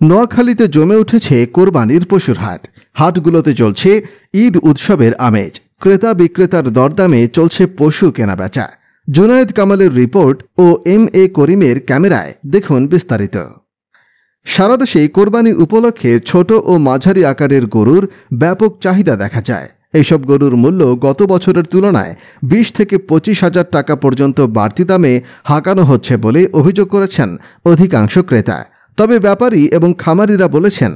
নোয়াখালীতে জমে উঠেছে কোরবানির পশুর হাট। হাটগুলোতে চলছে ঈদ উৎসবের আমেজ। ক্রেতা বিক্রেতার দরদামে চলছে পশু কেনাবেচা। জুনায়েদ কামালের রিপোর্ট ও এম.এ. করিমের ক্যামেরায় দেখুন বিস্তারিত। সারা দেশে কোরবানি উপলক্ষে ছোট ও মাঝারি আকারের গরুর ব্যাপক চাহিদা দেখা যায়। এইসব গরুর মূল্য গত বছরের তুলনায় 20 থেকে 25 হাজার টাকা পর্যন্ত বাড়তি দামে হাঁকানো হচ্ছে বলে অভিযোগ করেছেন অধিকাংশ ক্রেতা। তবে ব্যাপারী এবং খামারিরা বলেছেন,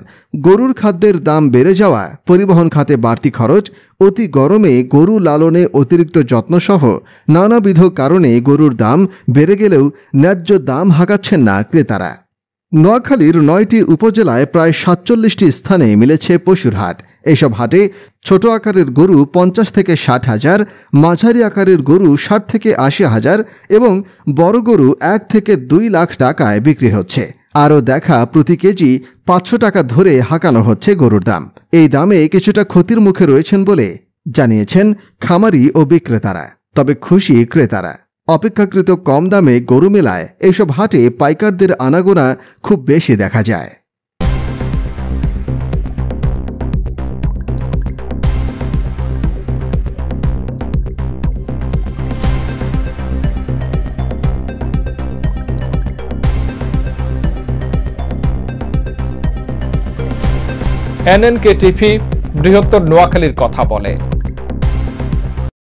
গরুর খাদ্যের দাম বেড়ে যাওয়া, পরিবহন খাতে বাড়তি খরচ, অতি গরমে গরু লালনে অতিরিক্ত যত্নসহ নানাবিধ কারণে গরুর দাম বেড়ে গেলেও ন্যায্য দাম হাঁকাচ্ছেন না ক্রেতারা। নোয়াখালীর 9টি উপজেলায় প্রায় 47টি স্থানে মিলেছে পশুর হাট। এইসব হাটে ছোট আকারের গরু 50 থেকে 60 হাজার, মাঝারি আকারের গরু 60 থেকে 80 হাজার এবং বড় গরু 1 থেকে 2 লাখ টাকায় বিক্রি হচ্ছে। আরও দেখা প্রতি কেজি 500 টাকা ধরে হাঁকানো হচ্ছে গরুর দাম। এই দামে কিছুটা ক্ষতির মুখে রয়েছেন বলে জানিয়েছেন খামারি ও বিক্রেতারা। তবে খুশি ক্রেতারা। অপেক্ষাকৃত কম দামে গরু মেলায় এইসব হাটে পাইকারদের আনাগোনা খুব বেশি দেখা যায়। NNK টিভি বৃহত্তর নোয়াখালীর কথা বলে।